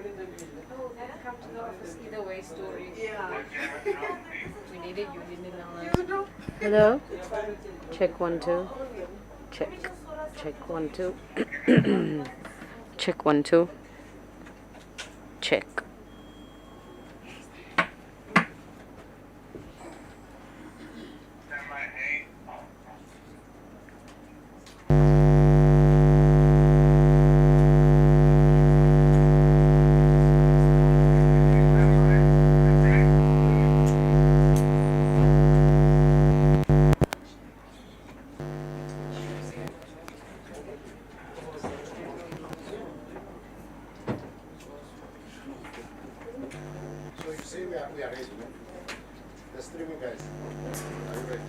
Come to the office either way story. Yeah. We needed you in our lives. Hello? Check 1 2. Check. Check 1 2. Check 1 2. Check. So you say we are ready, no? The streaming guys, are you ready?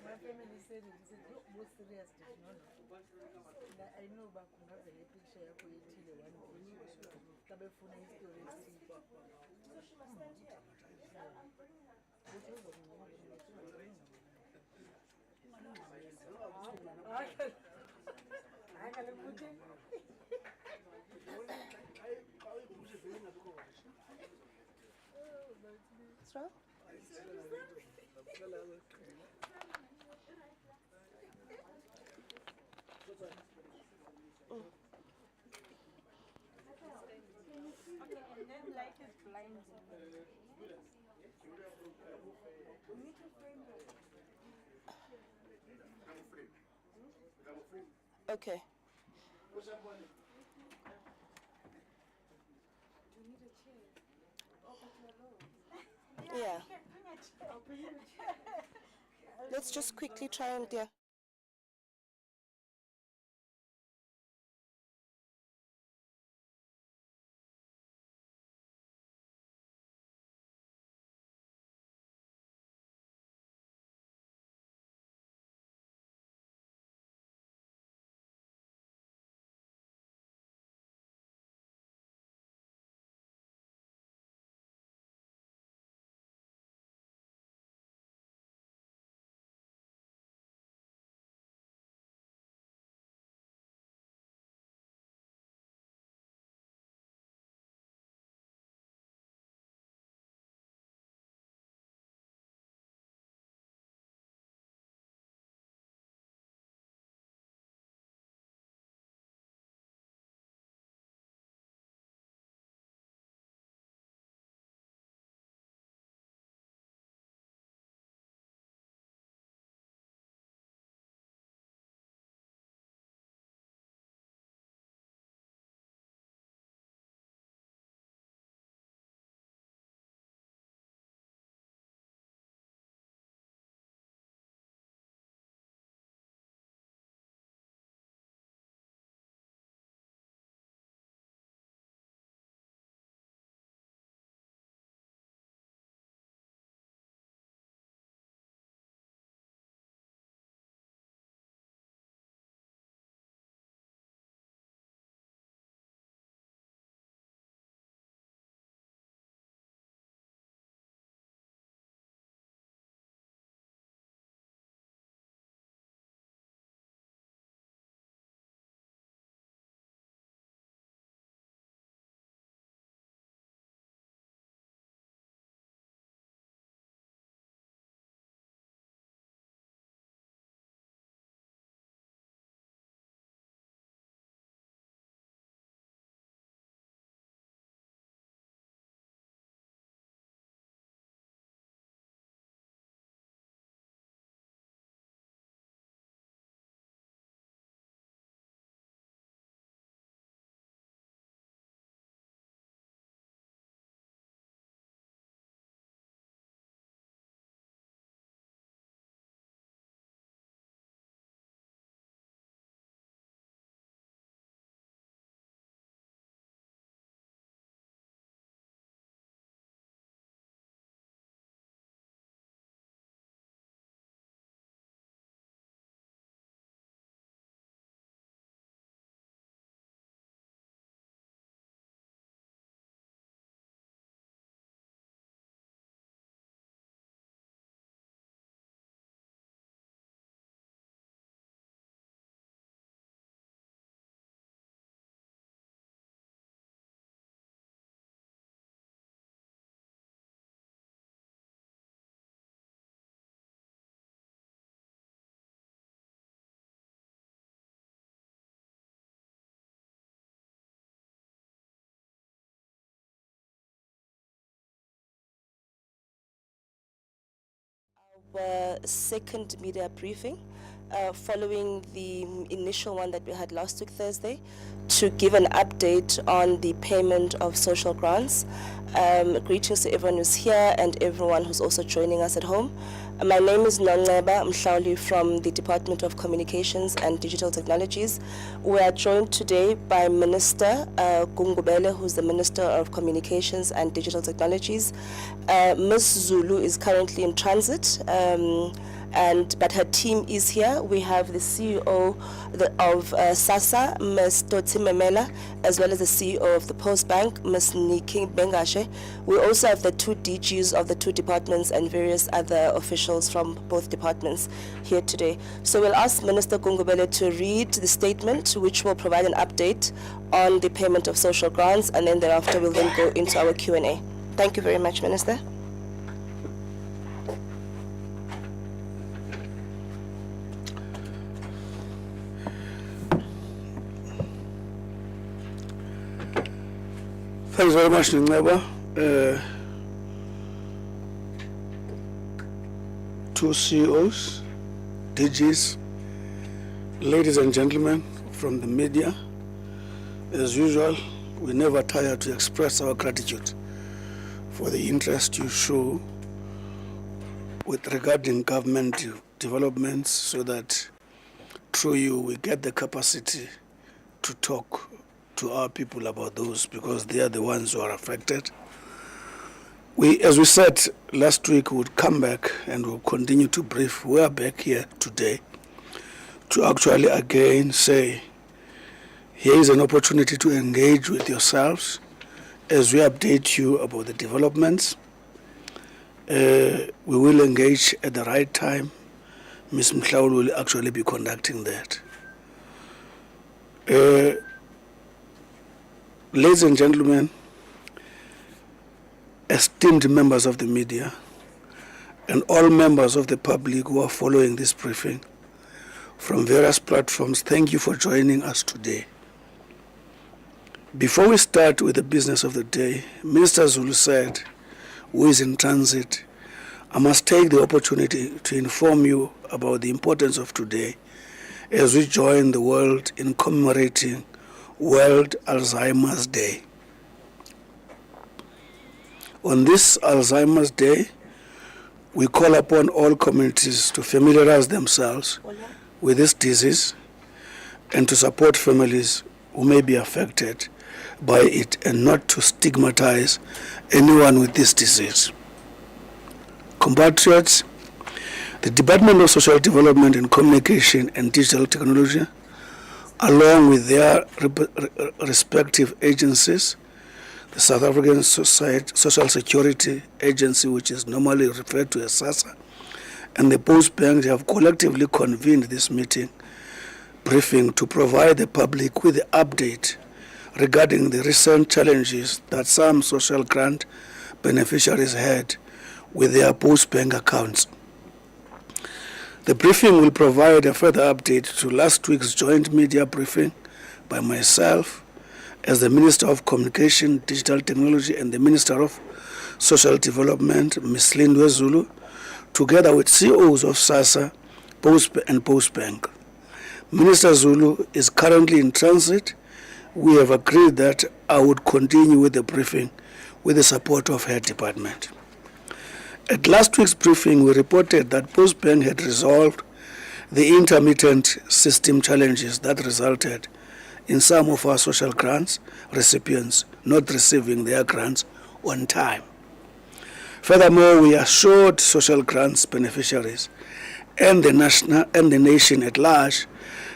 My family said it. He said, "Look, more serious." No, no. I know back when I have a picture of you till the one Kabe phone history. I can put it. What's wrong? Okay, and then light is blinding. We need to frame it. Okay. Do you need a chair? Open your door. Yeah. Open your chair. Let's just quickly try and get. Our second media briefing. following the initial one that we had last week Thursday, to give an update on the payment of social grants. Greetings to everyone who's here and everyone who's also joining us at home. My name is Nongceba Mhlauli from the Department of Communications and Digital Technologies. We are joined today by Minister Gungubele, who's the Minister of Communications and Digital Technologies. Ms. Zulu is currently in transit, but her team is here. We have the CEO of SASSA, Ms. Totsi Memela, as well as the CEO of the Postbank, Ms. Niki Bengashe. We also have the two DGs of the two departments and various other officials from both departments here today. So we'll ask Minister Gungubele to read the statement, which will provide an update on the payment of social grants, and then thereafter we'll then go into our Q&A. Thank you very much, Minister. Thanks very much, Nongceba. Two CEOs, DGs, ladies and gentlemen from the media. As usual, we never tire to express our gratitude for the interest you show with regarding government developments, so that through you we get the capacity to talk to our people about those, because they are the ones who are affected. As we said last week, we would come back and we'll continue to brief. We are back here today to actually again say, here is an opportunity to engage with yourselves as we update you about the developments. We will engage at the right time. Ms. Mhlauli will actually be conducting that. Ladies and gentlemen, esteemed members of the media, and all members of the public who are following this briefing from various platforms, thank you for joining us today. Before we start with the business of the day, Minister Zulu said, who is in transit, I must take the opportunity to inform you about the importance of today as we join the world in commemorating World Alzheimer's Day. On this Alzheimer's Day, we call upon all communities to familiarize themselves with this disease and to support families who may be affected by it, and not to stigmatize anyone with this disease. Compatriots, the Department of Social Development and Communication and Digital Technology, along with their respective agencies, the South African Social Security Agency, which is normally referred to as SASSA, and the Postbank, have collectively convened this briefing to provide the public with the update regarding the recent challenges that some social grant beneficiaries had with their Postbank accounts. The briefing will provide a further update to last week's joint media briefing by myself as the Minister of Communication, Digital Technology, and the Minister of Social Development, Ms. Lindiwe Zulu, together with CEOs of SASSA and Postbank. Minister Zulu is currently in transit. We have agreed that I would continue with the briefing with the support of her department. At last week's briefing, we reported that Postbank had resolved the intermittent system challenges that resulted in some of our social grants recipients not receiving their grants on time. Furthermore, we assured social grants beneficiaries and the nation at large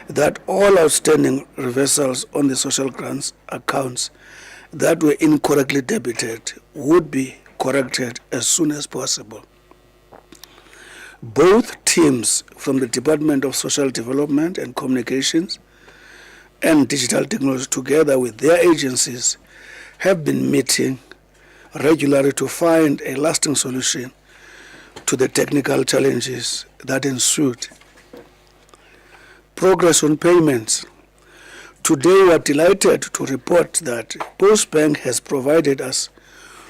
that all outstanding reversals on the social grants accounts that were incorrectly debited would be corrected as soon as possible. Both teams from the Department of Social Development and Communications and Digital Technology, together with their agencies, have been meeting regularly to find a lasting solution to the technical challenges that ensued. Progress on payments. Today we are delighted to report that Postbank has provided us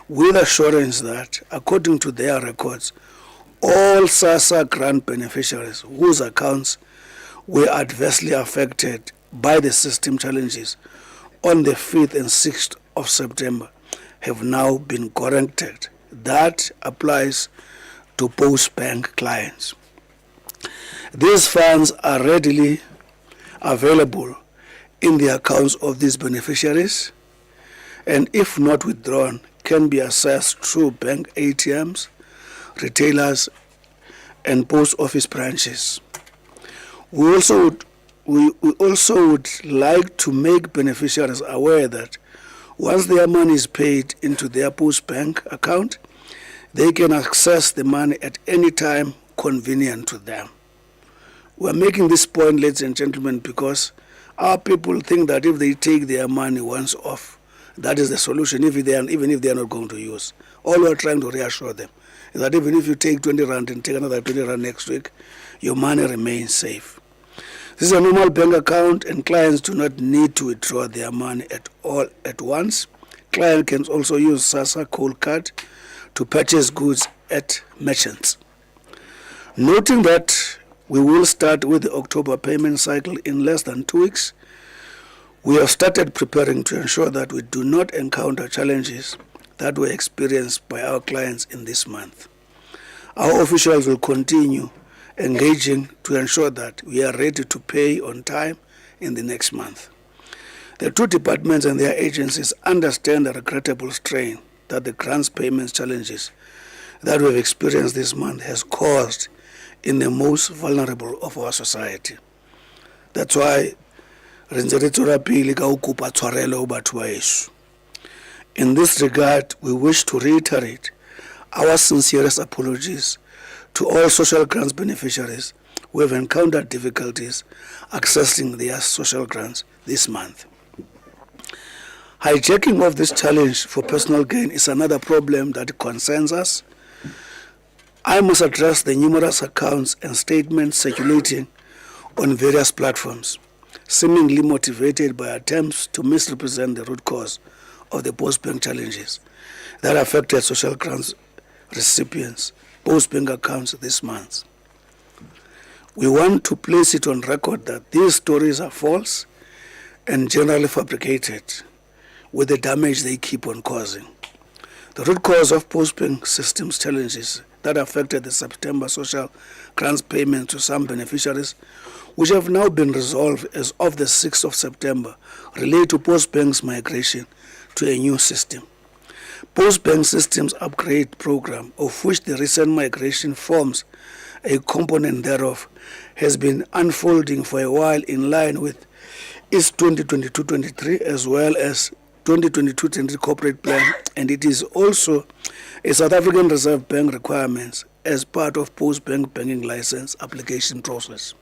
with assurance that, according to their records, all SASSA grant beneficiaries whose accounts were adversely affected by the system challenges on the 5th and 6th of September have now been corrected. That applies to Postbank clients. These funds are readily available in the accounts of these beneficiaries, and if not withdrawn, can be accessed through bank ATMs, retailers, and post office branches. We also would like to make beneficiaries aware that once their money is paid into their Postbank account, they can access the money at any time convenient to them. We're making this point, ladies and gentlemen, because our people think that if they take their money once off, that is the solution, even if they are not going to use. All we're trying to reassure them is that even if you take 20 rand and take another 20 rand next week, your money remains safe. This is a normal bank account, and clients do not need to withdraw their money at all at once. Client can also use SASSA Gold Card to purchase goods at merchants. Noting that we will start with the October payment cycle in less than 2 weeks, we have started preparing to ensure that we do not encounter challenges that were experienced by our clients in this month. Our officials will continue engaging to ensure that we are ready to pay on time in the next month. The two departments and their agencies understand the regrettable strain that the grants payments challenges that we have experienced this month has caused in the most vulnerable of our society. That's why in this regard, we wish to reiterate our sincerest apologies to all social grants beneficiaries who have encountered difficulties accessing their social grants this month. Hijacking of this challenge for personal gain is another problem that concerns us. I must address the numerous accounts and statements circulating on various platforms, seemingly motivated by attempts to misrepresent the root cause of the Postbank challenges that affected social grants recipients' Postbank accounts this month. We want to place it on record that these stories are false and generally fabricated, with the damage they keep on causing. The root cause of Postbank systems challenges that affected the September social grants payment to some beneficiaries, which have now been resolved as of the 6th of September, relate to Postbank's migration to a new system. Postbank Systems Upgrade Program, of which the recent migration forms a component thereof, has been unfolding for a while in line with its 2022-23 as well as 2022-23 corporate plan, and it is also a South African Reserve Bank requirements as part of Postbank banking license application process.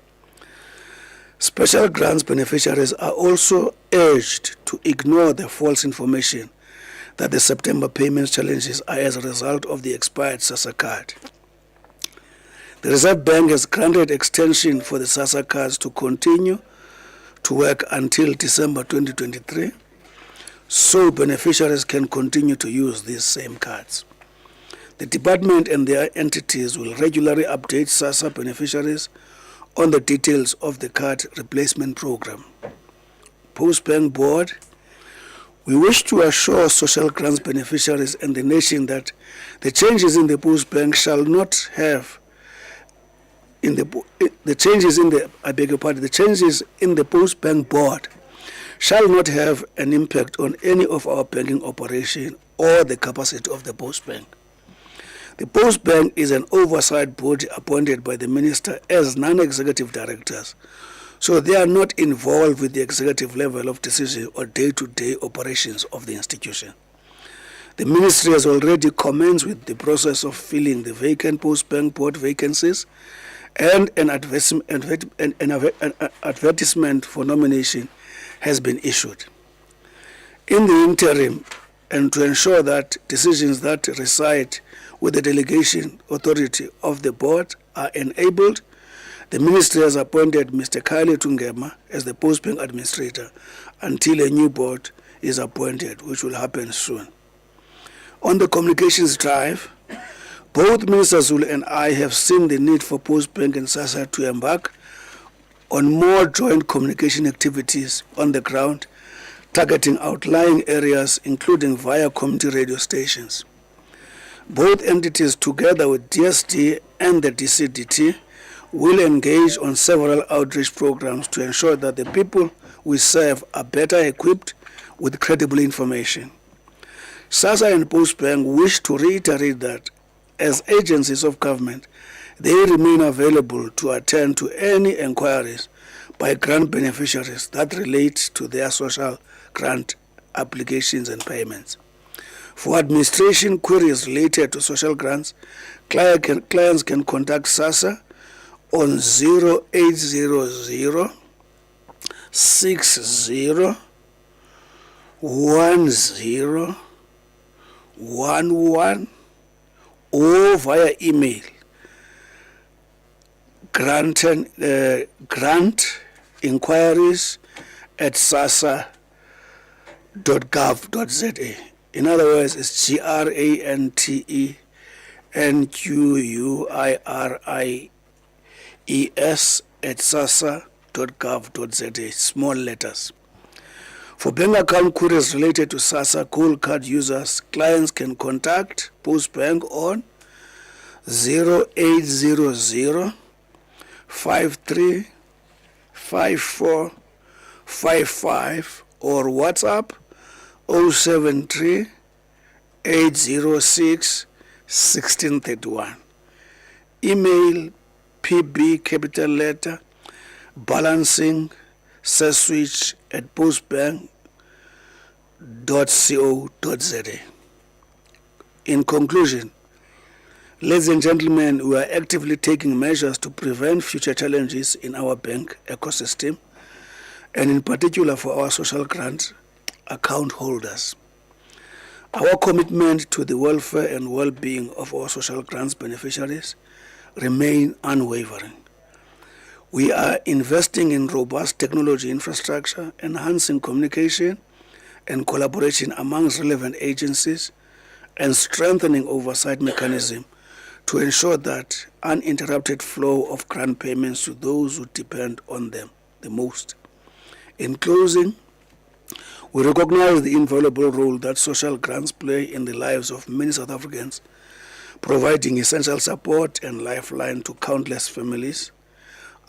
Special grants beneficiaries are also urged to ignore the false information that the September payments challenges are as a result of the expired SASSA card. The Reserve Bank has granted extension for the SASSA cards to continue to work until December 2023, so beneficiaries can continue to use these same cards. The department and their entities will regularly update SASSA beneficiaries on the details of the card replacement program. Postbank Board, we wish to assure social grants beneficiaries and the nation that the changes in the Postbank shall not have the changes in the Postbank Board shall not have an impact on any of our banking operation or the capacity of the Postbank. The Postbank is an oversight body appointed by the Minister as non-executive directors, so they are not involved with the executive level of decision or day-to-day operations of the institution. The Ministry has already commenced with the process of filling the vacant Postbank Board vacancies, and an advertisement for nomination has been issued. In the interim, and to ensure that decisions that reside with the delegation authority of the board are enabled, the Ministry has appointed Mr. Kylie Tungema as the Postbank Administrator until a new board is appointed, which will happen soon. On the communications drive, both Minister Zulu and I have seen the need for Postbank and SASSA to embark on more joint communication activities on the ground, targeting outlying areas, including via community radio stations. Both entities, together with DSD and the DCDT, will engage on several outreach programs to ensure that the people we serve are better equipped with credible information. SASSA and Postbank wish to reiterate that, as agencies of government, they remain available to attend to any inquiries by grant beneficiaries that relate to their social grant applications and payments. For administration queries related to social grants, clients can contact SASSA on 0800 60 10 11 or via email grant inquiries at sassa.gov.za. In other words, it's GRANTENQUIRIES at sassa.gov.za, small letters. For bank account queries related to SASSA Gold Card users, clients can contact Postbank on 0800 53 54 55 or WhatsApp 073 806 1631. Email PB capital letter balancing switch at postbank.co.za. In conclusion, ladies and gentlemen, we are actively taking measures to prevent future challenges in our bank ecosystem, and in particular for our social grant account holders. Our commitment to the welfare and well-being of our social grants beneficiaries remain unwavering. We are investing in robust technology infrastructure, enhancing communication and collaboration amongst relevant agencies, and strengthening oversight mechanism to ensure that uninterrupted flow of grant payments to those who depend on them the most. In closing, we recognize the invaluable role that social grants play in the lives of many South Africans, providing essential support and lifeline to countless families.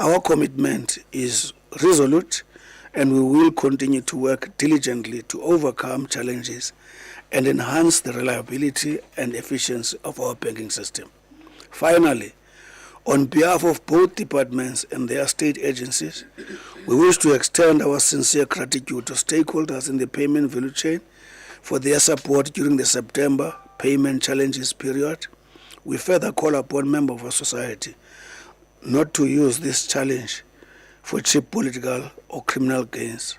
Our commitment is resolute, and we will continue to work diligently to overcome challenges and enhance the reliability and efficiency of our banking system. Finally, on behalf of both departments and their state agencies, we wish to extend our sincere gratitude to stakeholders in the payment value chain for their support during the September payment challenges period. We further call upon members of our society not to use this challenge for cheap political or criminal gains.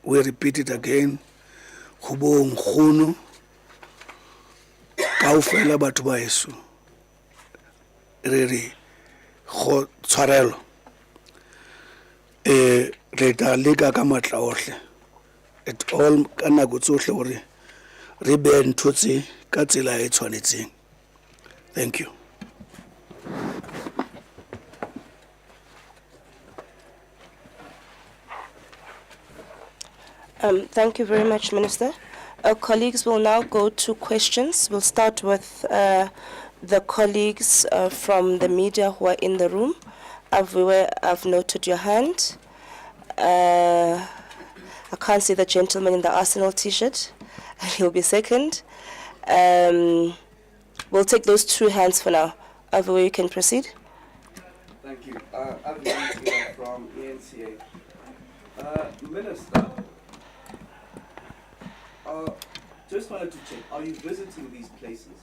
We repeat it again. Khubong khunu kaofela batho ba heso re re go tshwarelo re tla leka ka matla ohle at all ka nako tsohle gore re be ntho tse ka tsela e tshwanetseng. Thank you. Thank you very much, Minister. Our colleagues will now go to questions. We'll start with the colleagues from the media who are in the room. I've noted your hand. I can't see the gentleman in the Arsenal t-shirt. He'll be second. We'll take those two hands for now. Aviwe, you can proceed. Thank you. Aviwe from ENCA. Minister, just wanted to check, are you visiting these places,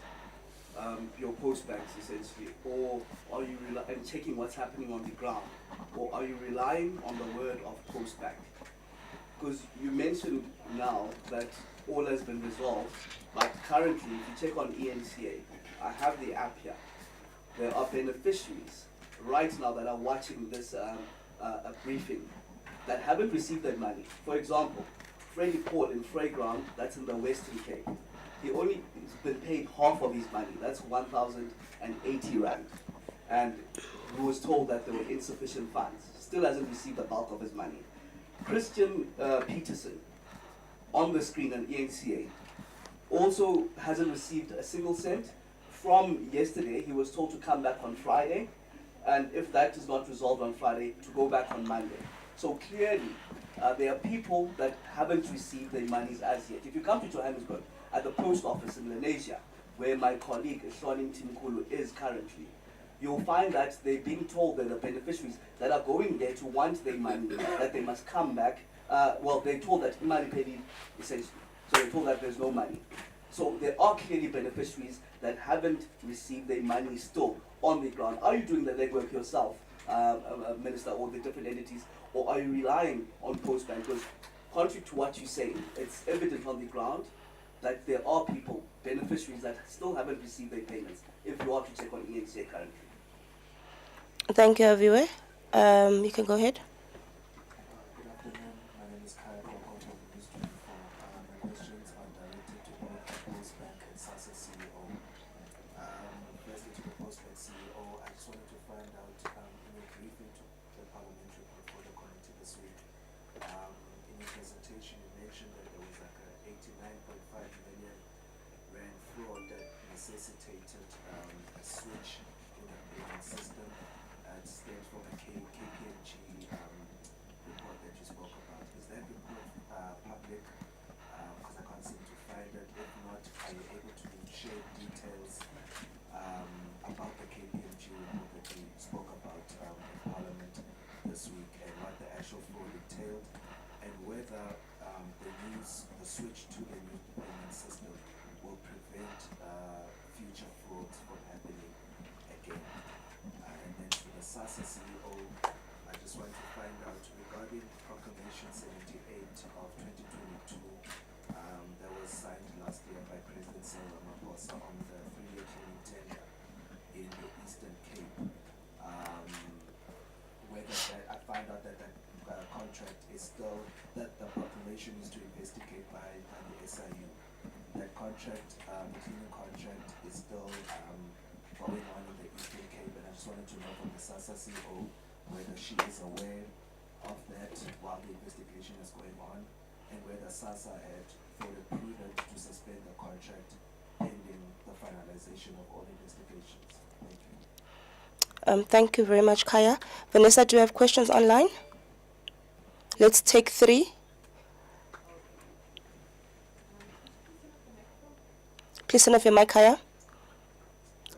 your post banks essentially, or are you and checking what's happening on the ground, or are you relying on the word of Postbank? Because you mentioned now that all has been resolved, but currently, if you check on ENCA, I have the app here. There are beneficiaries right now that are watching this briefing that haven't received their money. For example, Freddie Paul in Freyground, that's in the Western Cape. He only been paid half of his money. That's 1,080 rand. And he was told that there were insufficient funds. still hasn't received the bulk of his money. Christian Peterson, on the screen, an ENCA, also hasn't received a single cent. From yesterday, he was told to come back on Friday, and if that is not resolved on Friday, to go back on Monday. So clearly, there are people that haven't received their monies as yet. If you come to Johannesburg, at the post office in Lenasia, where my colleague Shoni Timkulu is currently, you'll find that they're being told that the beneficiaries that are going there to want their money, that they must come back. Well, they're told that money paid essentially. So they're told that there's no money. So there are clearly beneficiaries that haven't received their money still on the ground. Are you doing the legwork yourself, Minister, or the different entities, or are you relying on Postbank? Because contrary to what you say, it's evident on the ground that there are people, beneficiaries, that still haven't received their payments, if you are to check on ENCA currently. Thank you, Aviwe. You can go ahead. Good afternoon. My name is Kaya from Hotel News 24. My questions are directed to both the Postbank and SASSA CEO. Firstly, to the Postbank CEO, I just wanted to find out, in your briefing to the Parliamentary Portfolio Committee this week, in your presentation, you mentioned that there was like a 89.5 million rand fraud that necessitated a switch in the payment system. It stems from a KPMG report that you spoke about. Is that report public? Because I can't seem to find it. If not, are you able to share details about the KPMG report that you spoke about in Parliament this week, and what the actual fraud entailed, and whether the switch to the new payment system will prevent future frauds from happening again? And then to the SASSA CEO, I just want to find out regarding Proclamation 78 of 2022 that was signed last year by President Cyril Ramaphosa on the 3-year cleaning tender in the Eastern Cape. Whether that, I find out that that contract is still, that the proclamation is to investigate by the SIU. That contract, the cleaning contract, is still going on in the Eastern Cape, and I just wanted to know from the SASSA CEO whether she is aware of that while the investigation is going on, and whether SASSA had thought it prudent to suspend the contract pending the finalization of all investigations. Thank you. Thank you very much, Kaya. Vanessa, do you have questions online? Let's take 3. Please turn off your mic, Kaya.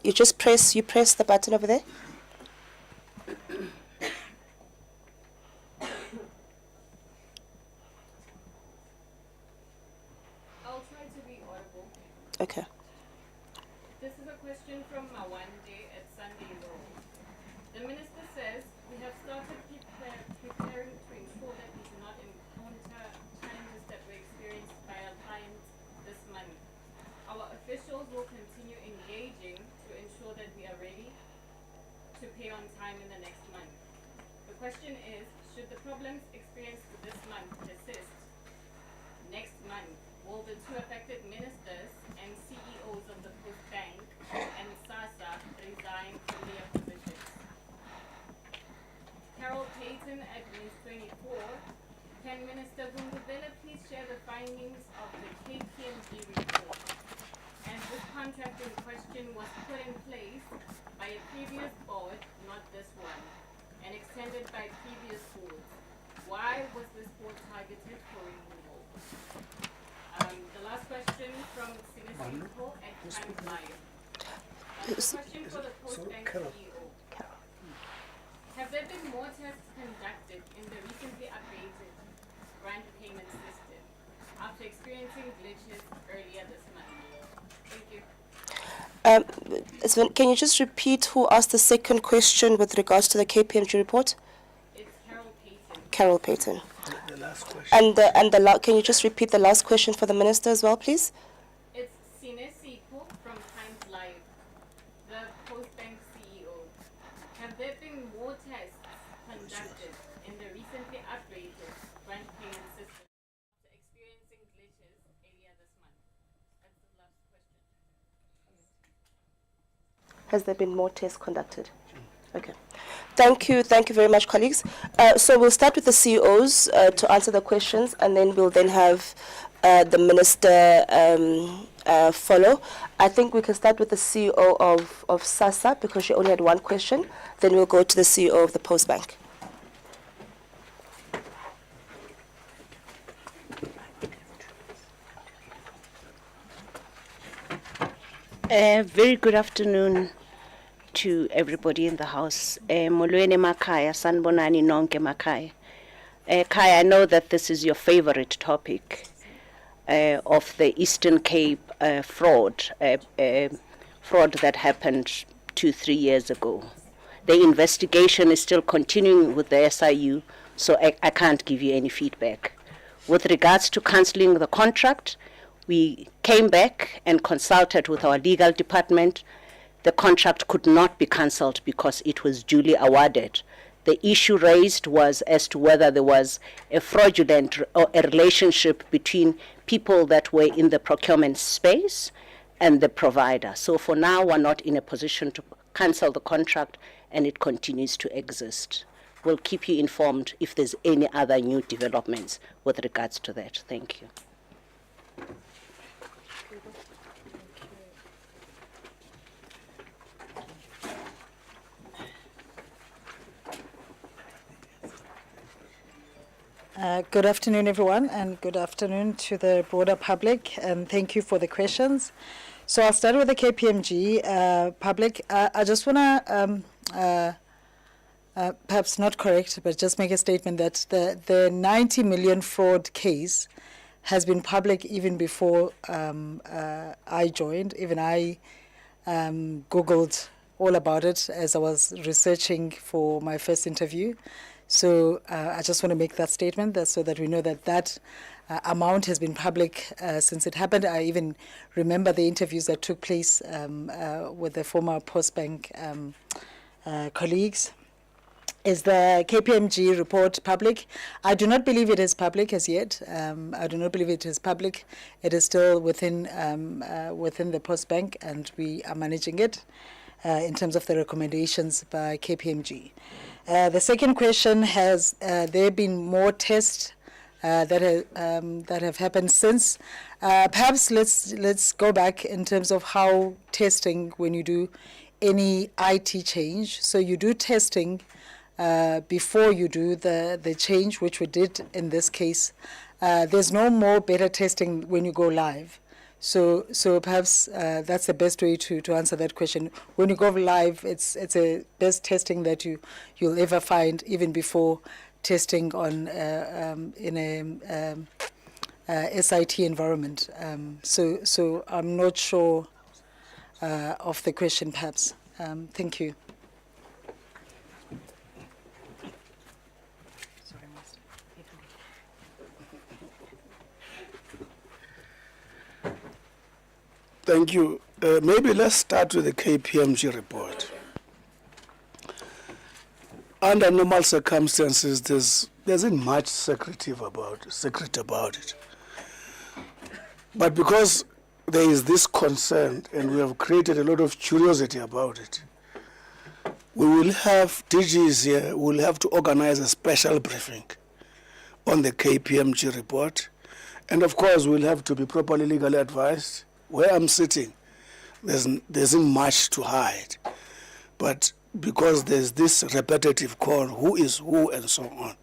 You press the button over there. I'll try to be audible. Okay. This is a question from Mawande at Sunday Road. The minister says we have started preparing to ensure that we do not encounter challenges that were experienced by our clients this month. Our officials will continue engaging to ensure that we are ready to pay on time in the next month. The question is, should the problems experienced this month persist next month, will the 2 affected ministers and CEOs of the Postbank and SASSA resign from their positions? Carol Payton at News 24. Can Minister Gungubele please share the findings of the KPMG report? And this contract in question was put in place by a previous board, not this one, and extended by previous boards. Why was this board targeted for removal? The last question from Sinisiko at Times Live. The question for the Postbank CEO. Have there been more tests conducted in the recently updated grant payment system after experiencing glitches earlier this month? Thank you. Can you just repeat who asked the second question with regards to the KPMG report? It's Carol Payton. Carol Payton. The last question. Can you just repeat the last question for the minister as well, please? It's Sinesiko from Times Live, the Postbank CEO. Have there been more tests conducted in the recently upgraded grant payment system after experiencing glitches earlier this month? That's the last question. Has there been more tests conducted? Okay. Thank you very much, colleagues. So we'll start with the CEOs to answer the questions, and then we'll then have the Minister follow. I think we can start with the CEO of SASSA because she only had one question. Then we'll go to the CEO of the Postbank. Very good afternoon to everybody in the house. Molweni Makaya, Sanbonani Nonke Makaya. Kaya, I know that this is your favorite topic of the Eastern Cape fraud that happened 2-3 years ago. The investigation is still continuing with the SIU, so I can't give you any feedback. With regards to cancelling the contract, we came back and consulted with our legal department. The contract could not be cancelled because it was duly awarded. The issue raised was as to whether there was a fraudulent or a relationship between people that were in the procurement space and the provider. So for now, we're not in a position to cancel the contract, and it continues to exist. We'll keep you informed if there's any other new developments with regards to that. Thank you. Good afternoon, everyone, and good afternoon to the broader public, and thank you for the questions. So I'll start with the KPMG public. I just want to perhaps not correct, but just make a statement that the 90 million fraud case has been public even before I joined. Even I Googled all about it as I was researching for my first interview. So I just want to make that statement so that we know that amount has been public since it happened. I even remember the interviews that took place with the former Postbank colleagues. Is the KPMG report public? I do not believe it is public as yet. I do not believe it is public. It is still within the Postbank, and we are managing it in terms of the recommendations by KPMG. The second question, has there been more tests that have happened since? Perhaps let's go back in terms of how testing, when you do any IT change. So you do testing before you do the change, which we did in this case. There's no more beta testing when you go live. So perhaps that's the best way to answer that question. When you go live, it's a best testing that you'll ever find, even before testing on in a SIT environment. So I'm not sure of the question, perhaps. Thank you. Thank you. Maybe let's start with the KPMG report. Under normal circumstances, there isn't much secret about it. But because there is this concern and we have created a lot of curiosity about it, we will have DGs here, we'll have to organize a special briefing on the KPMG report. And of course, we'll have to be properly legally advised. Where I'm sitting, there isn't much to hide. But because there's this repetitive call, who is who and so on.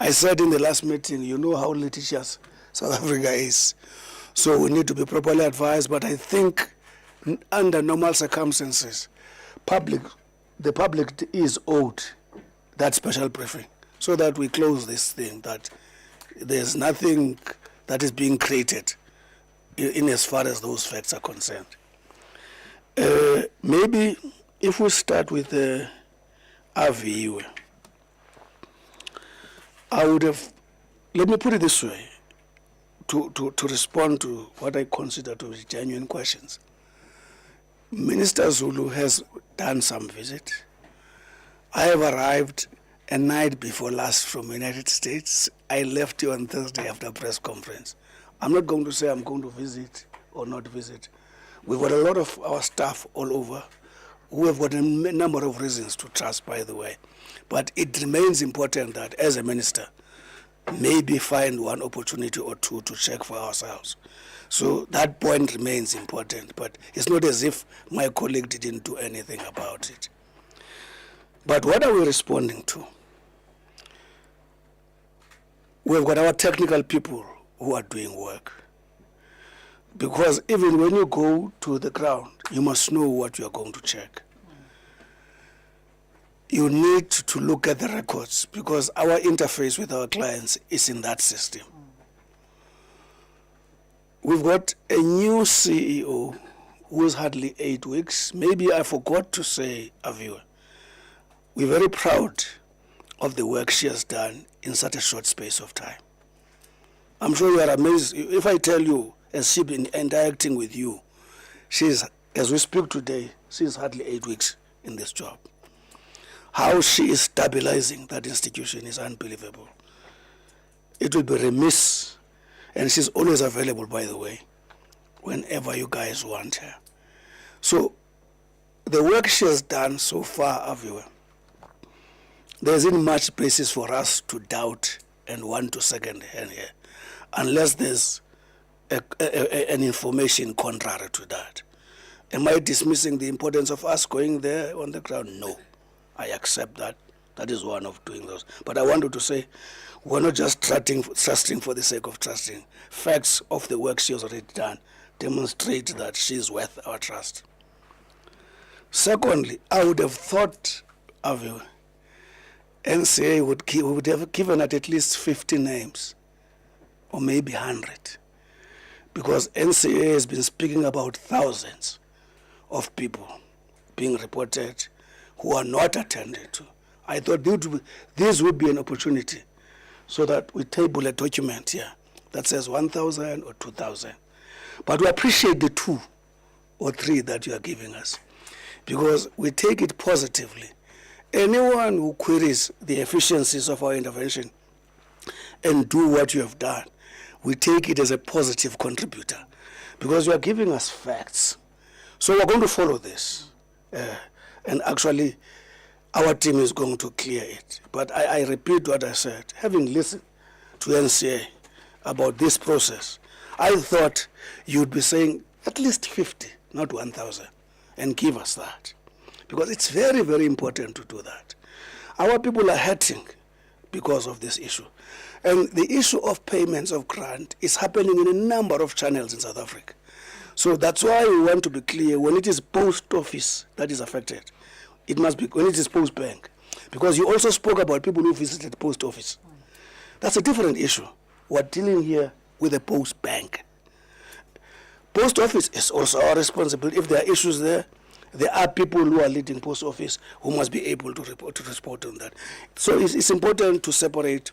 I said in the last meeting, you know how litigious South Africa is. So we need to be properly advised, but I think under normal circumstances, the public is owed that special briefing so that we close this thing, that there's nothing that is being created in as far as those facts are concerned. Maybe if we start with the RVU, I would have, let me put it this way, to respond to what I consider to be genuine questions. Minister Zulu has done some visit. I have arrived a night before last from the United States. I left here on Thursday after a press conference. I'm not going to say I'm going to visit or not visit. We've got a lot of our staff all over. who have got a number of reasons to trust, by the way. But it remains important that as a minister, maybe find one opportunity or two to check for ourselves. So that point remains important, but it's not as if my colleague didn't do anything about it. But what are we responding to? We've got our technical people who are doing work. Because even when you go to the ground, you must know what you are going to check. You need to look at the records because our interface with our clients is in that system. We've got a new CEO who is hardly 8 weeks. Maybe I forgot to say, Aviwa, we're very proud of the work she has done in such a short space of time. I'm sure you are amazed. If I tell you, as she's been interacting with you, she's, as we speak today, she's hardly 8 weeks in this job. How she is stabilizing that institution is unbelievable. It will be remiss, and she's always available, by the way, whenever you guys want her. So the work she has done so far, Aviwa, there isn't much basis for us to doubt and want to second hand here, unless there's an information contrary to that. Am I dismissing the importance of us going there on the ground? No, I accept that. That is one of doing those. But I wanted to say, we're not just trusting for the sake of trusting. Facts of the work she has already done demonstrate that she is worth our trust. Secondly, I would have thought of you, NCA would have given at least 50 names, or maybe 100, because NCA has been speaking about thousands of people being reported who are not attended to. I thought this would be an opportunity so that we table a document here that says 1,000 or 2,000. But we appreciate the 2 or 3 that you are giving us because we take it positively. Anyone who queries the efficiencies of our intervention and do what you have done, we take it as a positive contributor because you are giving us facts. So we're going to follow this. And actually, our team is going to clear it. But I repeat what I said. Having listened to NCA about this process, I thought you'd be saying at least 50, not 1,000, and give us that. Because it's very, very important to do that. Our people are hurting because of this issue. And the issue of payments of grant is happening in a number of channels in South Africa. So that's why we want to be clear, when it is post office that is affected, it must be when it is post bank. Because you also spoke about people who visited post office. That's a different issue. We're dealing here with a post bank. Post office is also our responsibility. If there are issues there, there are people who are leading post office who must be able to report on that. So it's important to separate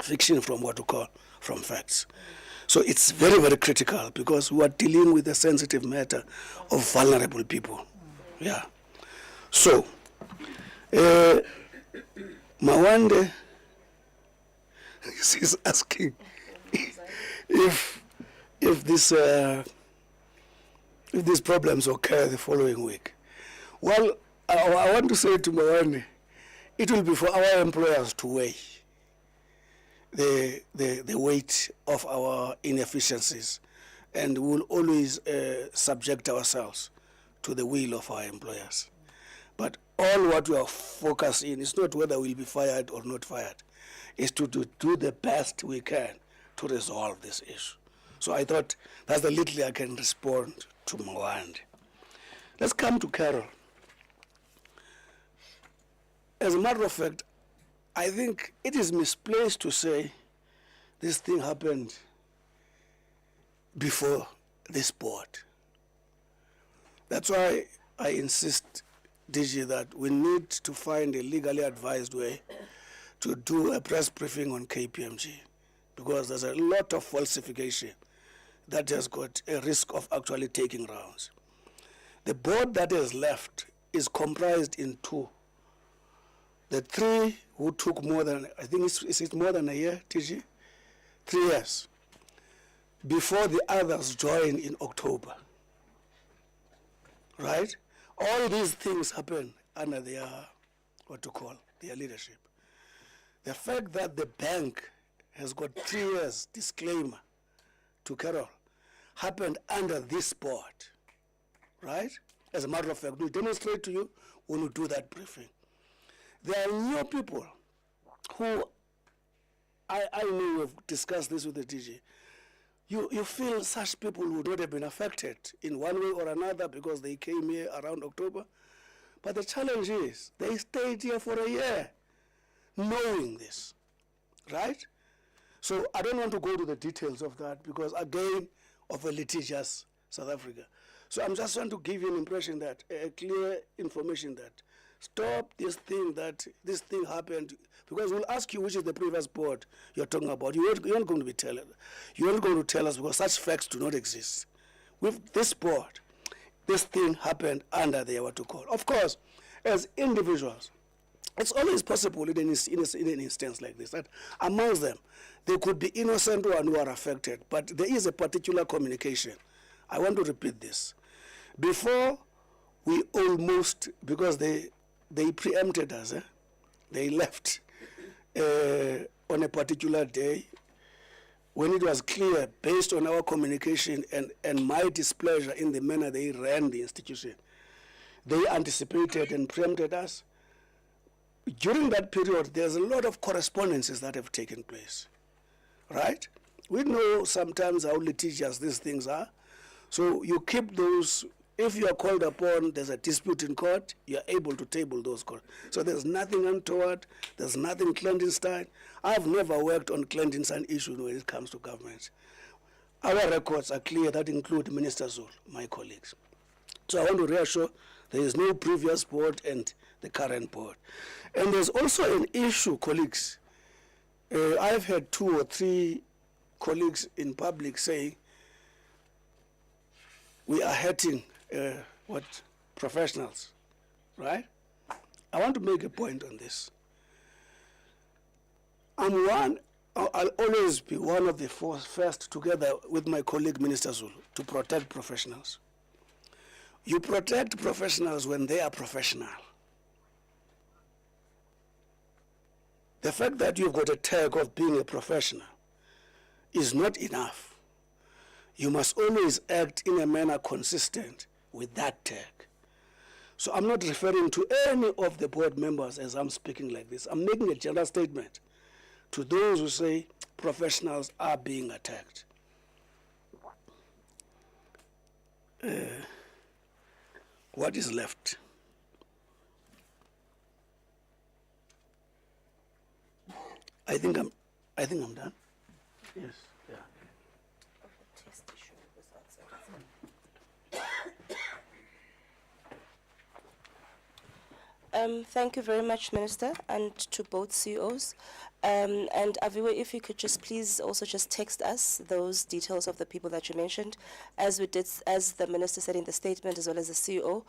fiction from what we call from facts. So it's very, very critical because we are dealing with a sensitive matter of vulnerable people. Yeah. So, Mawande is asking if these problems occur the following week. Well, I want to say to Mawande, it will be for our employers to weigh the weight of our inefficiencies, and we will always subject ourselves to the will of our employers. But all what we are focused in is not whether we'll be fired or not fired, is to do the best we can to resolve this issue. So I thought that's the little I can respond to Mwande. Let's come to Carol. As a matter of fact, I think it is misplaced to say this thing happened before this board. That's why I insist, DG, that we need to find a legally advised way to do a press briefing on KPMG, because there's a lot of falsification that has got a risk of actually taking rounds. The board that is left is comprised in 2. The 3 who took more than, I think is it more than a year, TG? 3 years. Before the others joined in October. Right? All these things happen under their, their leadership. The fact that the bank has got 3 years disclaimer to Carol happened under this board, right? As a matter of fact, we'll demonstrate to you when we do that briefing. There are new people who, I know we've discussed this with the DG. You feel such people would not have been affected in one way or another because they came here around October. But the challenge is they stayed here for a year knowing this, right? So I don't want to go to the details of that because, again, of a litigious South Africa. So I'm just trying to give you an impression that, clear information that, stop this thing happened, because we'll ask you which is the previous board you're talking about. You're not going to tell us because such facts do not exist. With this board, this thing happened under the Of course, as individuals, it's always possible in an instance like this that amongst them, there could be innocent one who are affected, but there is a particular communication. I want to repeat this. Before we almost, because they preempted us, they left on a particular day when it was clear, based on our communication and my displeasure in the manner they ran the institution, they anticipated and preempted us. During that period, there's a lot of correspondences that have taken place, right? We know sometimes how litigious these things are. So you keep those. If you are called upon, there's a dispute in court, you're able to table those court. So there's nothing untoward, there's nothing clandestine. I've never worked on clandestine issues when it comes to government. Our records are clear, that include Minister Zulu, my colleagues. So I want to reassure there is no previous board and the current board. And there's also an issue, colleagues. I've had 2 or 3 colleagues in public saying we are hurting professionals, right? I want to make a point on this. I'll always be one of the first, together with my colleague Minister Zulu, to protect professionals. You protect professionals when they are professional. The fact that you've got a tag of being a professional is not enough. You must always act in a manner consistent with that tag. So I'm not referring to any of the board members as I'm speaking like this. I'm making a general statement to those who say professionals are being attacked. What is left? I think I'm done. Yes. Yeah. Thank you very much, Minister, and to both CEOs. And Aviwe, if you could just please also just text us those details of the people that you mentioned, as the Minister said in the statement, as well as the CEO.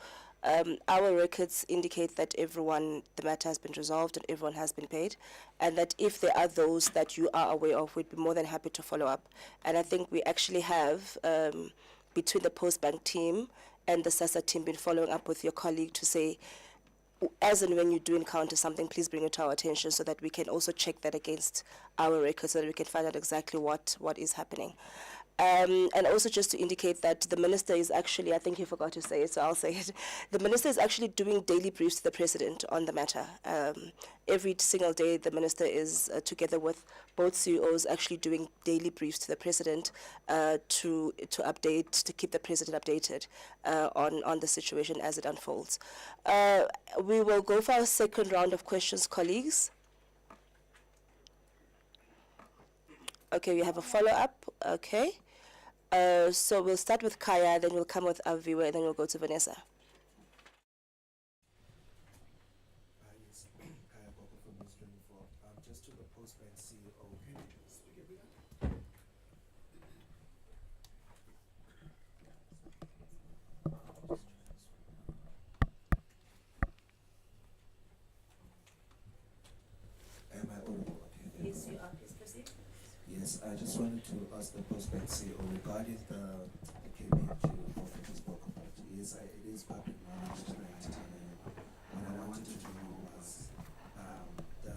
Our records indicate that the matter has been resolved and everyone has been paid, and that if there are those that you are aware of, we'd be more than happy to follow up. And I think we actually have, between the Postbank team and the SASSA team, been following up with your colleague to say, as and when you do encounter something, please bring it to our attention so that we can also check that against our records so that we can find out exactly what is happening. And also just to indicate that the Minister is actually, I think you forgot to say it, so I'll say it. The Minister is actually doing daily briefs to the President on the matter. Every single day, the Minister is, together with both CEOs, actually doing daily briefs to the President to keep the President updated on the situation as it unfolds. We will go for our second round of questions, colleagues. Okay, we have a follow-up. Okay. So we'll start with Kaya, then we'll come with Aviwe, and then we'll go to Vanessa. Yes, Kaya Boko from News 24. Just to the Postbank CEO. Can you speak a bit? Am I audible? Okay. Yes, you are. Please proceed. Yes, I just wanted to ask the Postbank CEO regarding the KPMG report that you spoke about. yes, it is public knowledge tonight. What I wanted to know was the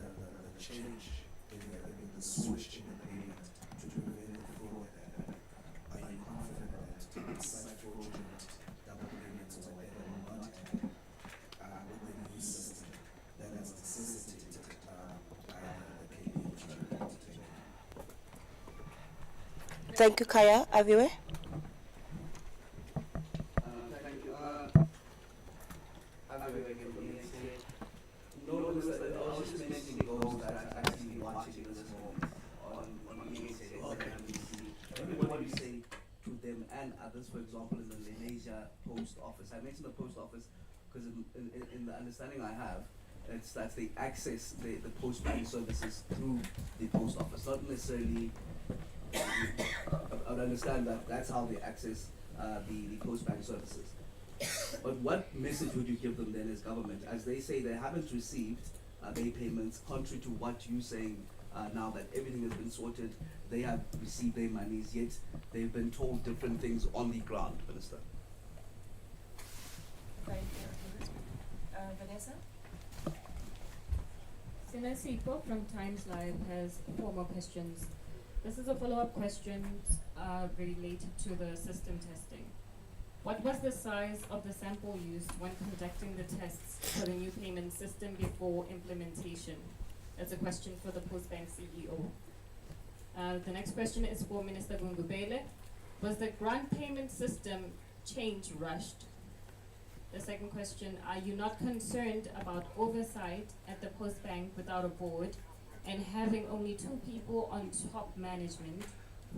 change in the switch in the payment to prevent the fraud. Are you confident that such fraudulent double payments or whatever will not happen with the new system that is necessitated by the KPMG? Thank you, Kaya. Aviwe? Thank you. No, Minister, I was just mentioning those that are actually watching this moment on ESA and NBC. Everybody say to them and others, for example, in the Malaysia post office. I mentioned the post office because in the understanding I have, it's that they access the Postbank services through the post office, not necessarily. I would understand that that's how they access the Postbank services. But what message would you give them then as government, as they say they haven't received their payments, contrary to what you're saying now that everything has been sorted, they have received their monies, yet they've been told different things on the ground, Minister? Thank you. Vanessa? Sinasipo from Times Live has 4 more questions. This is a follow-up question related to the system testing. What was the size of the sample used when conducting the tests for the new payment system before implementation? That's a question for the Postbank CEO. The next question is for Minister Gungubele. Was the grant payment system change rushed? The second question, are you not concerned about oversight at the Postbank without a board and having only 2 people on top management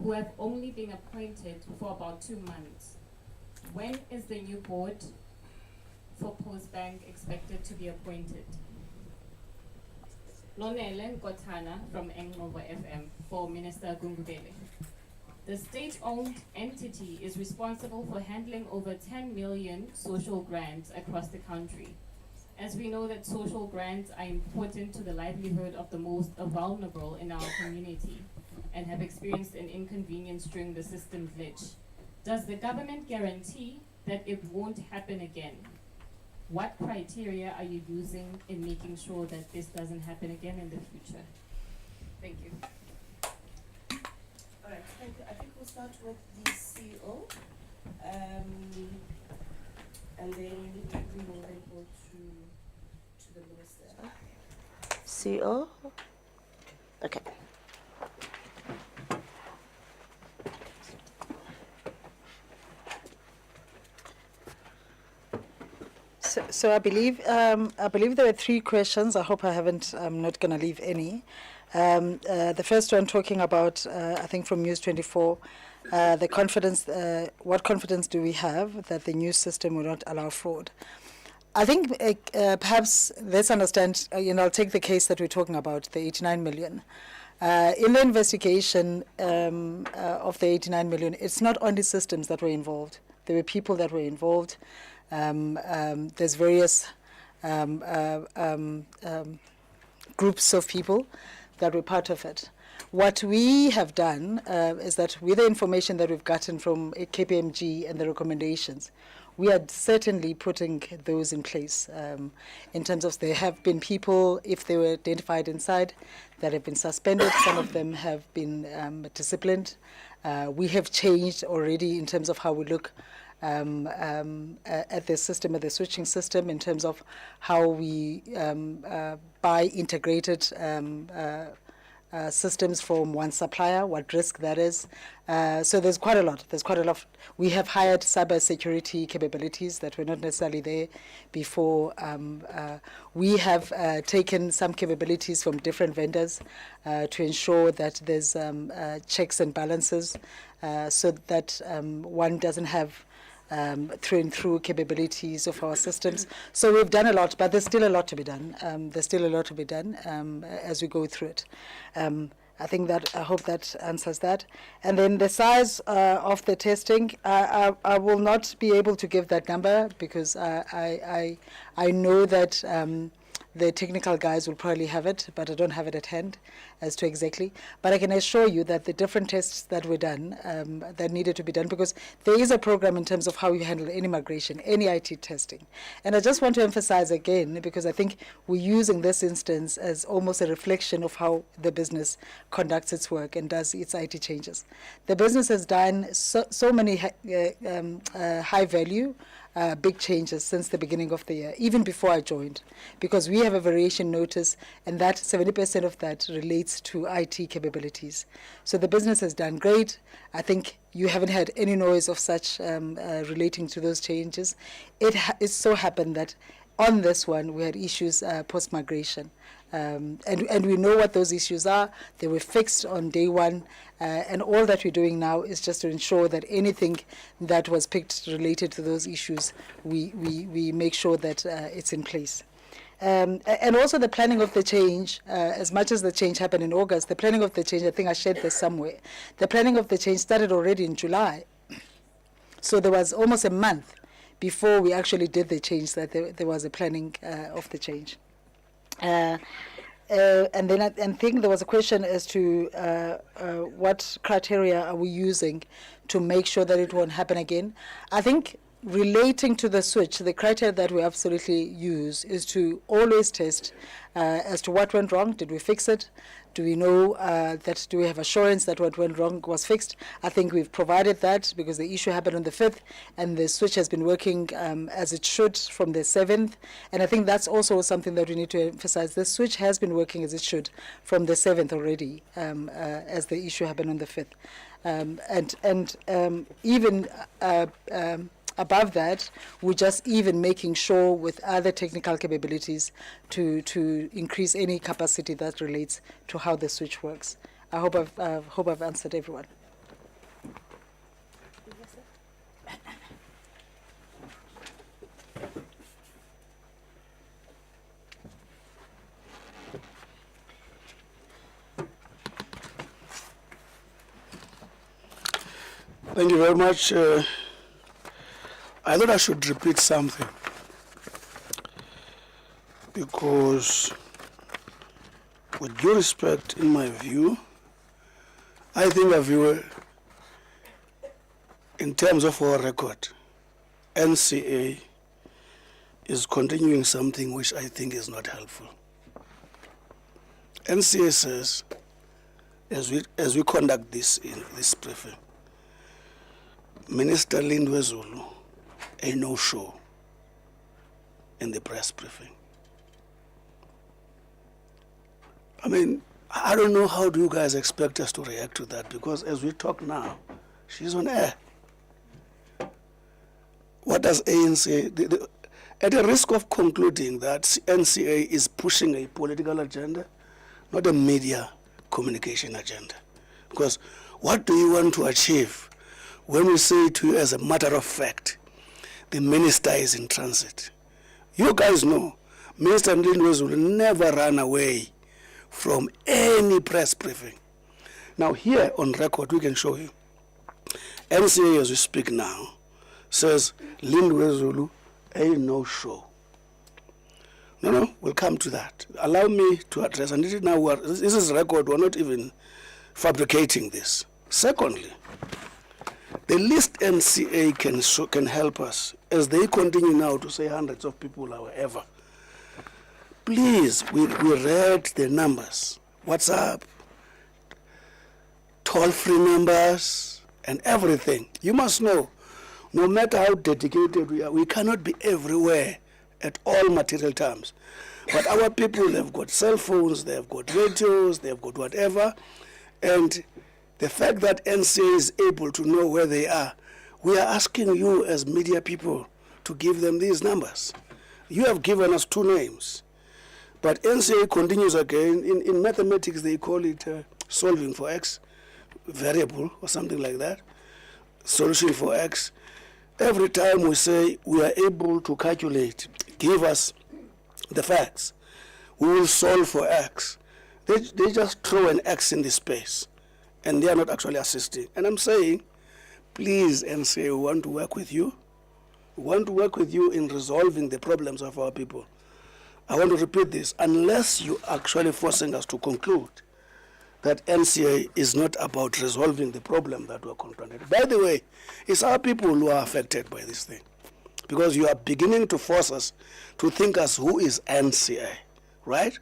who have only been appointed for about 2 months? When is the new board for Postbank expected to be appointed? Lonele Nkotana from Engova FM for Minister Gungubele. The state-owned entity is responsible for handling over 10 million social grants across the country. As we know that social grants are important to the livelihood of the most vulnerable in our community and have experienced an inconvenience during the system glitch. Does the government guarantee that it won't happen again? What criteria are you using in making sure that this doesn't happen again in the future? Thank you. All right, thank you. I think we'll start with the CEO, and then we will then go to the minister. CEO? Okay. So I believe there were 3 questions. I hope I'm not going to leave any. The first one talking about, I think from News 24, the confidence, what confidence do we have that the new system will not allow fraud? I think perhaps let's understand, I'll take the case that we're talking about, the 89 million. In the investigation of the 89 million, it's not only systems that were involved. There were people that were involved. There's various groups of people that were part of it. What we have done is that with the information that we've gotten from KPMG and the recommendations, we are certainly putting those in place in terms of there have been people, if they were identified inside, that have been suspended. Some of them have been disciplined. We have changed already in terms of how we look at the system, at the switching system, in terms of how we buy integrated systems from one supplier, what risk that is. So there's quite a lot. We have hired cyber security capabilities that were not necessarily there before. We have taken some capabilities from different vendors to ensure that there's checks and balances so that one doesn't have through capabilities of our systems. So we've done a lot, but there's still a lot to be done. As we go through it. I hope that answers that. And then the size of the testing, I will not be able to give that number because I know that The technical guys will probably have it, but I don't have it at hand as to exactly. But I can assure you that the different tests that were done, that needed to be done, because there is a program in terms of how you handle any migration, any IT testing. And I just want to emphasize again, because I think we're using this instance as almost a reflection of how the business conducts its work and does its IT changes. The business has done so many high value, big changes since the beginning of the year, even before I joined, because we have a variation notice, and that 70% of that relates to IT capabilities. So the business has done great. I think you haven't had any noise of such relating to those changes. It so happened that on this one we had issues post-migration. And we know what those issues are. They were fixed on day one, and all that we're doing now is just to ensure that anything that was picked related to those issues, we make sure that it's in place. And also the planning of the change, as much as the change happened in August, the planning of the change, I think I shared this somewhere, the planning of the change started already in July. So there was almost a month before we actually did the change that there was a planning of the change. And then I think there was a question as to what criteria are we using to make sure that it won't happen again. I think relating to the switch, the criteria that we absolutely use is to always test as to what went wrong. Did we fix it? Do we know do we have assurance that what went wrong was fixed? I think we've provided that because the issue happened on the 5th and the switch has been working as it should from the 7th. And I think that's also something that we need to emphasize. The switch has been working as it should from the 7th already as the issue happened on the 5th. Even above that, we're just even making sure with other technical capabilities to increase any capacity that relates to how the switch works. I hope I've answered everyone. Thank you very much. I thought I should repeat something because, with due respect, in my view, I think I view it in terms of our record. NCA is continuing something which I think is not helpful. NCA says, as we conduct this briefing, Minister Lindiwe Zulu a no-show in the press briefing. I mean, I don't know how do you guys expect us to react to that, because as we talk now, she's on air. What does ANC, at the risk of concluding that NCA is pushing a political agenda, not a media communication agenda? Because what do you want to achieve when we say to you as a matter of fact, the minister is in transit? You guys know, Minister Lindiwe Zulu never ran away from any press briefing. Now here on record, we can show you. NCA, as we speak now, says Lindiwe Zulu a no-show. No, we'll come to that. Allow me to address, and this is record, we're not even fabricating this. Secondly, the least NCA can help us, as they continue now to say hundreds of people, however. Please, we read the numbers, WhatsApp, toll-free numbers, and everything. You must know, no matter how dedicated we are, we cannot be everywhere at all material times. But our people, they've got cell phones, they've got radios, they've got whatever, and the fact that NCA is able to know where they are, we are asking you as media people to give them these numbers. You have given us 2 names, but NCA continues again. In mathematics, they call it solving for X, variable or something like that, solution for X. Every time we say we are able to calculate, give us the facts, we will solve for X. They just throw an X in the space, and they are not actually assisting. And I'm saying, please, NCA, we want to work with you. We want to work with you in resolving the problems of our people. I want to repeat this, unless you actually forcing us to conclude that NCA is not about resolving the problem that we're confronted. By the way, it's our people who are affected by this thing, because you are beginning to force us to think as who is NCA, right?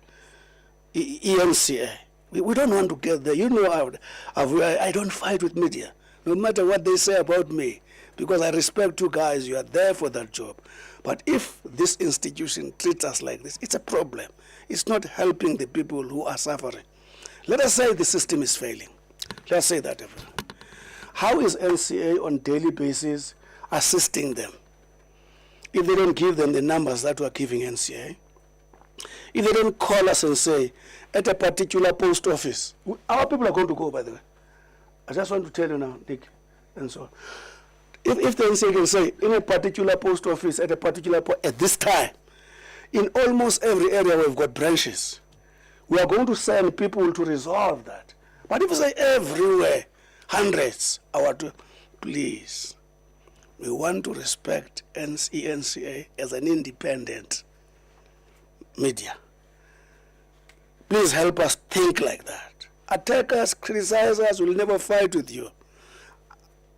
ENCA. We don't want to get there. You know, I don't fight with media, no matter what they say about me, because I respect you guys. You are there for that job. But if this institution treats us like this, it's a problem. It's not helping the people who are suffering. Let us say the system is failing. Let's say that, everyone. How is NCA on daily basis assisting them if they don't give them the numbers that we're giving NCA? If they don't call us and say, at a particular post office, our people are going to go, by the way. I just want to tell you now, Nick, and so on. If the NCA can say, in a particular post office, at a particular at this time, in almost every area we've got branches, we are going to send people to resolve that. But if you say everywhere, hundreds, please, we want to respect NCA as an independent media. Please help us think like that. Attack us, criticize us, we'll never fight with you.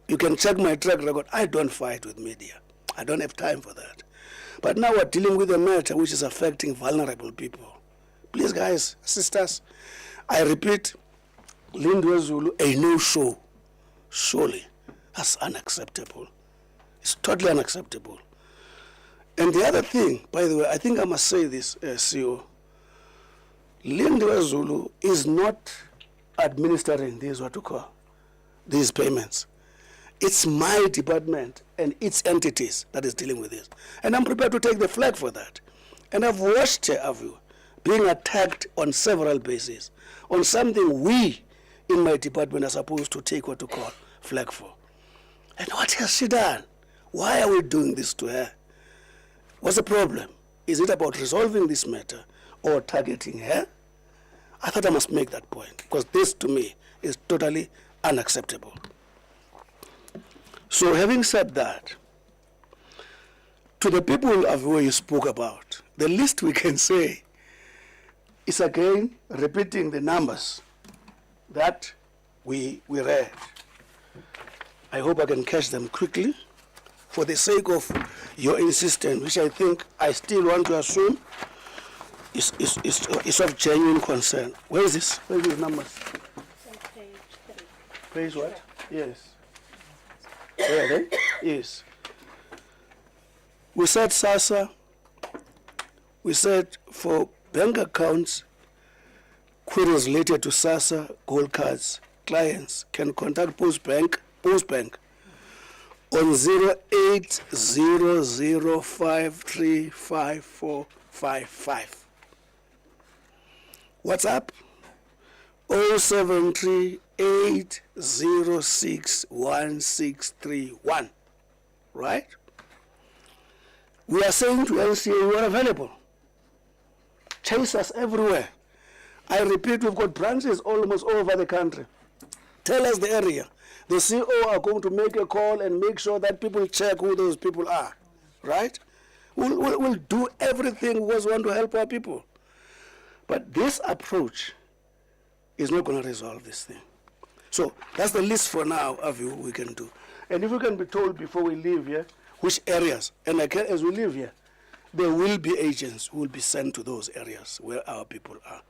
You can check my track record. I don't fight with media. I don't have time for that. But now we're dealing with a matter which is affecting vulnerable people. Please, guys, sisters, I repeat, Lindiwe Zulu, a no-show, surely, that's unacceptable. It's totally unacceptable. And the other thing, by the way, I think I must say this, CEO, Lindiwe Zulu is not administering these payments. It's my department and its entities that is dealing with this. And I'm prepared to take the flag for that. And I've watched you being attacked on several bases, on something we in my department are supposed to take what to call flag for. And what has she done? Why are we doing this to her? What's the problem? Is it about resolving this matter or targeting her? I thought I must make that point, because this to me is totally unacceptable. So having said that, to the people of who you spoke about, the least we can say is again repeating the numbers that we read. I hope I can catch them quickly for the sake of your insistence, which I think I still want to assume is of genuine concern. Where is this? Where are these numbers? Page 3. Page what? Yes. Where are they? Yes. We said SASSA, we said for bank accounts, queries related to SASSA Gold Cards, clients can contact Postbank on 0800535455. WhatsApp 073806161, right? We are saying to NCA, you are available. Chase us everywhere. I repeat, we've got branches almost all over the country. Tell us the area. The CEO are going to make a call and make sure that people check who those people are, right? We'll do everything we want to help our people. But this approach is not going to resolve this thing. So that's the list for now of you we can do. And if we can be told before we leave here, which areas, and again, as we leave here, there will be agents who will be sent to those areas where our people are,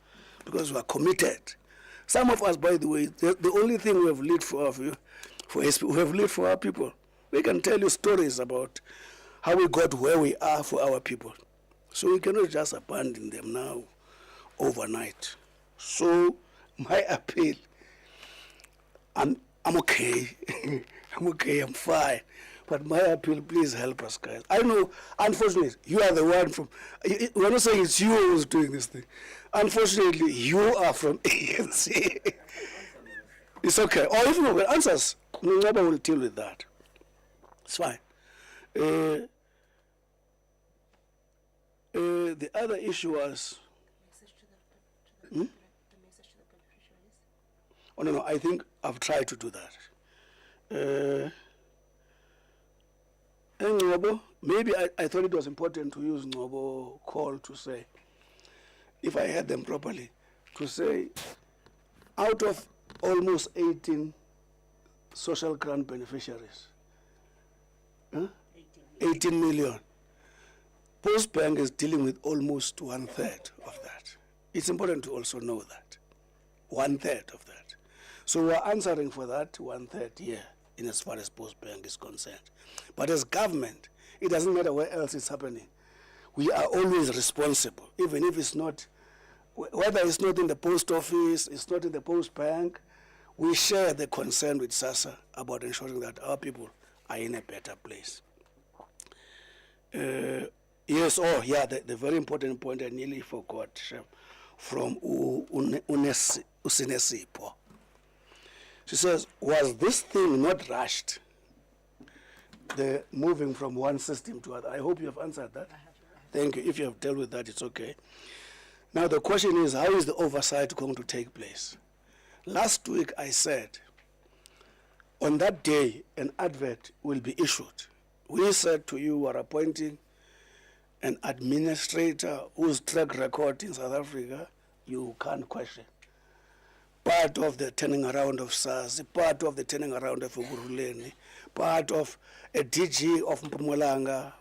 because we are committed. Some of us, by the way, the only thing we have lived for we have lived for our people. We can tell you stories about how we got where we are for our people. So we cannot just abandon them now overnight. So my appeal, I'm okay. I'm okay, I'm fine. But my appeal, please help us, guys. I know, unfortunately, you are the one from, we're not saying it's you who's doing this thing. Unfortunately, you are from ANC. It's okay. Or if you will answer us, Ngaba will deal with that. It's fine. The other issue was, Oh, no, I think I've tried to do that. And Ngobo, maybe I thought it was important to use Ngobo call to say, if I heard them properly, to say out of almost 18 social grant beneficiaries, 18 million, Postbank is dealing with almost 1/3 of that. It's important to also know that. 1/3 of that. So we're answering for that 1/3 here in as far as Postbank is concerned. But as government, it doesn't matter where else it's happening. We are always responsible, even if it's not, whether it's not in the post office, it's not in the post bank, we share the concern with SASSA about ensuring that our people are in a better place. Yes, oh yeah, the very important point I nearly forgot, Chef, from Usinesipo. She says, was this thing not rushed? The moving from one system to other. I hope you have answered that. Thank you. If you have dealt with that, it's okay. Now the question is, how is the oversight going to take place? Last week I said, on that day, an advert will be issued. We said to you, we are appointing an administrator whose track record in South Africa you can't question. Part of the turning around of SARS, part of the turning around of Uguruleni, part of a DG of Mpumalanga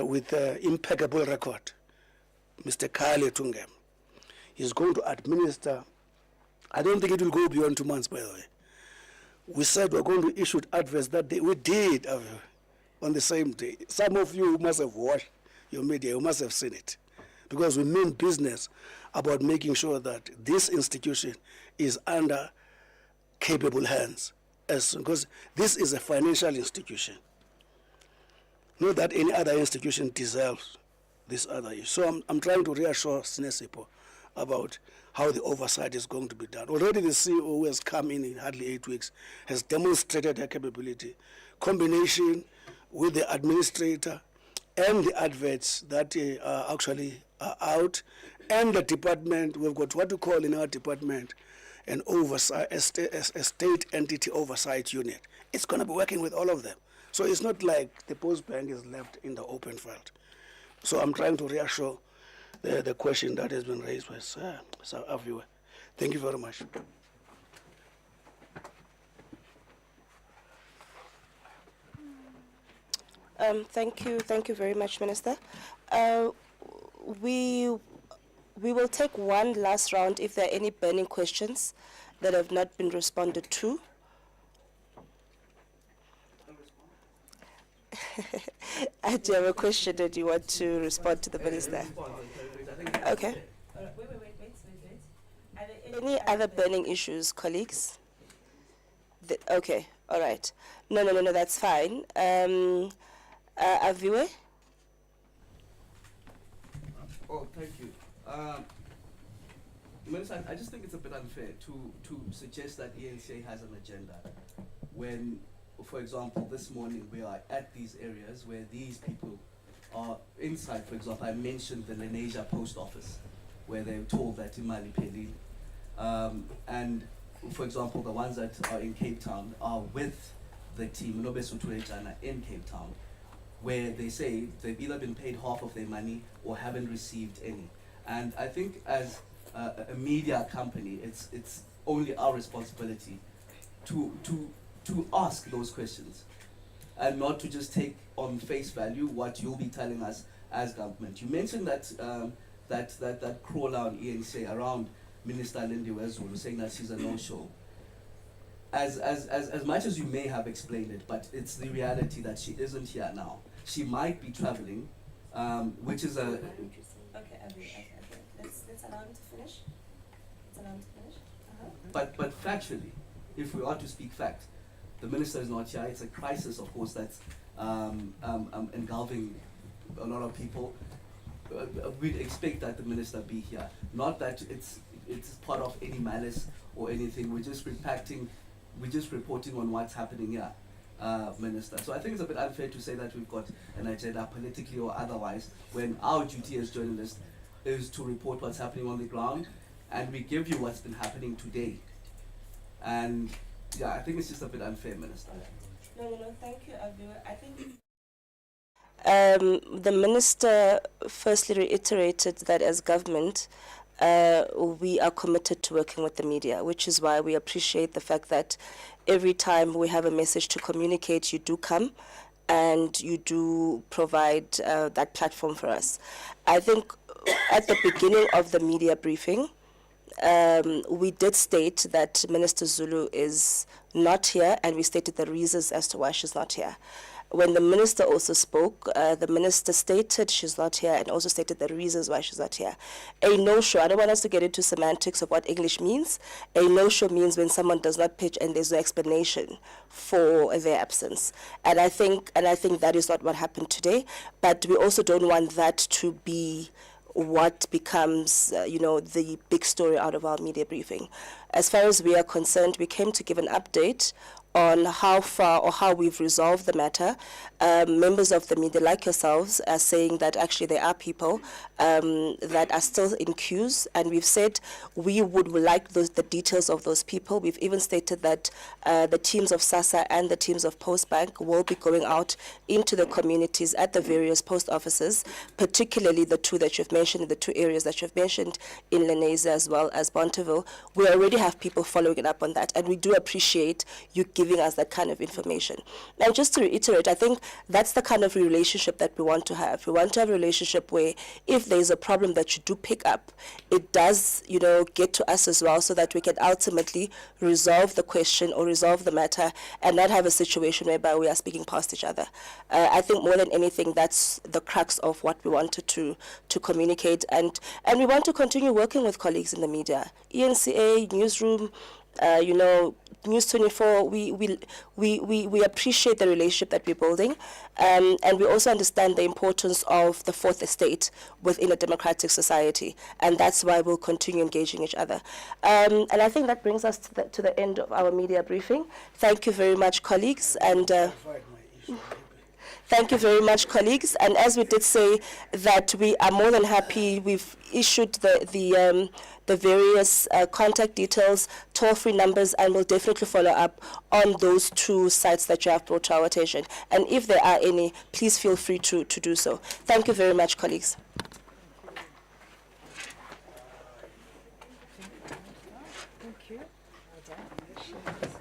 with an impeccable record, Mr. Kale Tungem. He's going to administer, I don't think it will go beyond 2 months, by the way. We said we're going to issue adverts that day. We did on the same day. Some of you must have watched your media, you must have seen it. Because we mean business about making sure that this institution is under capable hands. Because this is a financial institution. Not that any other institution deserves this other issue. So I'm trying to reassure Sinesipo about how the oversight is going to be done. Already the CEO who has come in hardly 8 weeks has demonstrated her capability. Combination with the administrator and the adverts that are actually out, and the department. We've got what we call in our department an oversight, a state entity oversight unit. It's going to be working with all of them. So it's not like the Post Bank is left in the open field. So I'm trying to reassure the question that has been raised by Sir Aviwe. Thank you very much. Thank you very much, Minister. We will take one last round if there are any burning questions that have not been responded to. I do have a question that you want to respond to the Minister. Okay. Wait. Are there Any other burning issues, colleagues? Okay, all right. No, that's fine. Aviwe? Oh, thank you. Minister, I just think it's a bit unfair to suggest that ENCA has an agenda when, for example, this morning we are at these areas where these people are inside. For example, I mentioned the Lenasia post office where they're told that Imali Peli. And for example, the ones that are in Cape Town are with the team, Nobesutuejana, in Cape Town, where they say they've either been paid half of their money or haven't received any. And I think as a media company, it's only our responsibility to ask those questions and not to just take on face value what you'll be telling us as government. You mentioned that that crawl on ENCA around Minister Lindiwe Zulu saying that she's a no-show. As much as you may have explained it, but it's the reality that she isn't here now. She might be traveling, which is a... Okay, let's allow him to finish. But factually, if we are to speak fact, the minister is not here. It's a crisis, of course, that's engulfing a lot of people. We'd expect that the minister be here. Not that it's part of any malice or anything. We're just reporting on what's happening here, Minister. So I think it's a bit unfair to say that we've got an agenda politically or otherwise when our duty as journalists is to report what's happening on the ground, and we give you what's been happening today. And yeah, I think it's just a bit unfair, Minister. No, thank you, Aviwe. I think The minister firstly reiterated that as government, we are committed to working with the media, which is why we appreciate the fact that every time we have a message to communicate, you do come and you do provide that platform for us. I think at the beginning of the media briefing, we did state that Minister Zulu is not here, and we stated the reasons as to why she's not here. When the minister also spoke, the minister stated she's not here and also stated the reasons why she's not here. A no-show, I don't want us to get into semantics of what English means. A no-show means when someone does not pitch and there's no explanation for their absence. And I think that is not what happened today, but we also don't want that to be what becomes, the big story out of our media briefing. As far as we are concerned, we came to give an update on how far or how we've resolved the matter. Members of the media, like yourselves, are saying that actually there are people that are still in queues, and we've said we would like the details of those people. We've even stated that the teams of SASSA and the teams of Postbank will be going out into the communities at the various post offices, particularly the two that you've mentioned, the two areas that you've mentioned in Lenasia as well as Bonteville. We already have people following up on that, and we do appreciate you giving us that kind of information. Now, just to reiterate, I think that's the kind of relationship that we want to have. We want to have a relationship where if there's a problem that you do pick up, it does, get to us as well, so that we can ultimately resolve the question or resolve the matter and not have a situation whereby we are speaking past each other. I think more than anything, that's the crux of what we wanted to communicate, and we want to continue working with colleagues in the media, ENCA, Newsroom, News 24, we appreciate the relationship that we're building, and we also understand the importance of the fourth estate within a democratic society, and that's why we'll continue engaging each other. And I think that brings us to the end of our media briefing. Thank you very much, colleagues, and thank you very much, colleagues. And as we did say, that we are more than happy. We've issued the various contact details, toll-free numbers, and we'll definitely follow up on those two sites that you have brought to our attention. And if there are any, please feel free to do so. Thank you very much, colleagues. Thank you. Well done.